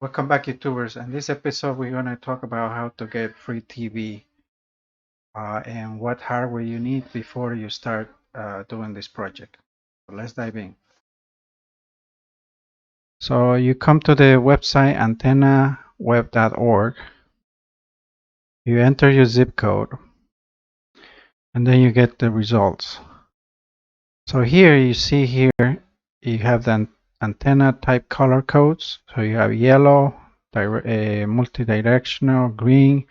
Welcome back, YouTubers. In this episode, we're going to talk about how to get free TV and what hardware you need before you start doing this project. So let's dive in. So you come to the website antennaweb.org. You enter your zip code, and then you get the results. So here you see here you have the antenna type color codes. So you have yellow, multidirectional, green,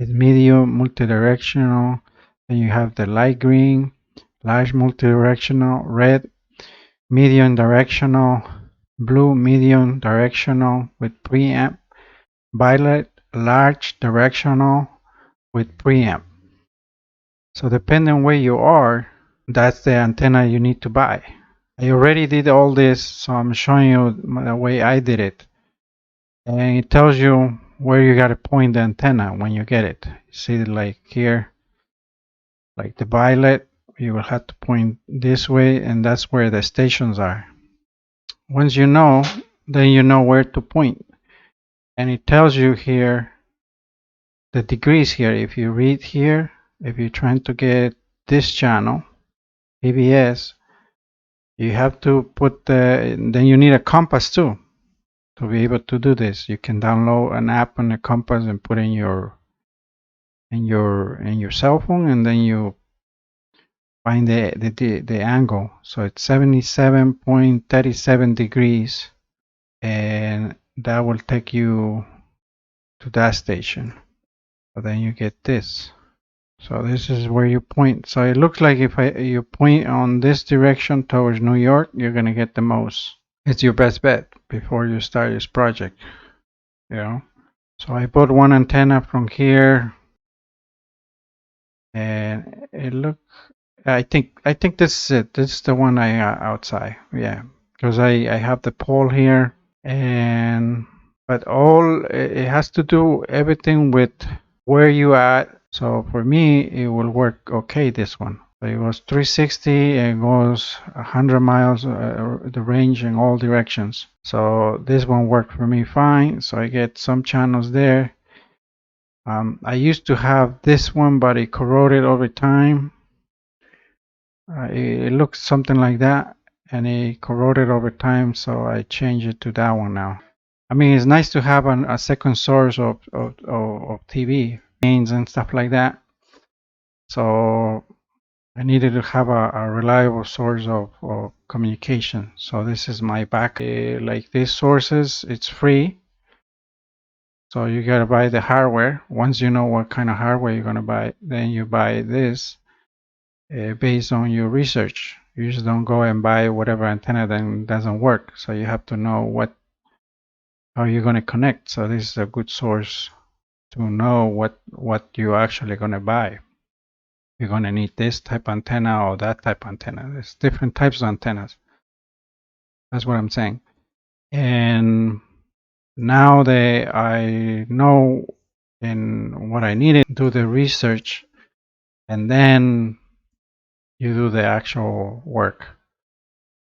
is medium multidirectional. Then you have the light green, large multidirectional, red, medium directional, blue medium directional with preamp, violet large directional with preamp. So depending where you are, that's the antenna you need to buy. I already did all this, so I'm showing you the way I did it. And it tells you where you got to point the antenna when you get it. You see, like here, like the violet, you will have to point this way, and that's where the stations are. Once you know, then you know where to point. And it tells you here the degrees here. If you read here, if you're trying to get this channel, PBS, you have to put then you need a compass too to be able to do this. You can download an app on the compass and put in your cell phone, and then you find the angle. So it's 77.37 degrees, and that will take you to that station. So then you get this. So this is where you point. So it looks like if you point on this direction towards New York, you're gonna get the most. It's your best bet before you start this project. You know. So I put one antenna from here, and it look. I think this is it. This is the one I outside. Yeah, because I have the pole here, and but all it has to do everything with where you at. So for me, it will work okay. This one. So it goes 360 and goes 100 miles the range in all directions. So this one worked for me fine. So I get some channels there. I used to have this one, but it corroded over time. It looks something like that, and it corroded over time, so I changed it to that one now. I mean, it's nice to have a second source of TV gains and stuff like that. So I needed to have a reliable source of communication. So this is my back. Like these sources, it's free. So you gotta buy the hardware. Once you know what kind of hardware you're gonna buy, then you buy this based on your research. You just don't go and buy whatever antenna then doesn't work. So you have to know how you're gonna connect. So this is a good source to know what you're actually gonna buy. You're gonna need this type antenna or that type antenna. There's different types of antennas. That's what I'm saying. And now that I know in what I needed, do the research, and then you do the actual work.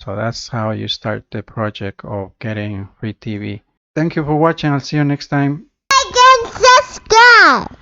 So that's how you start the project of getting free TV. Thank you for watching. I'll see you next time. Like and subscribe.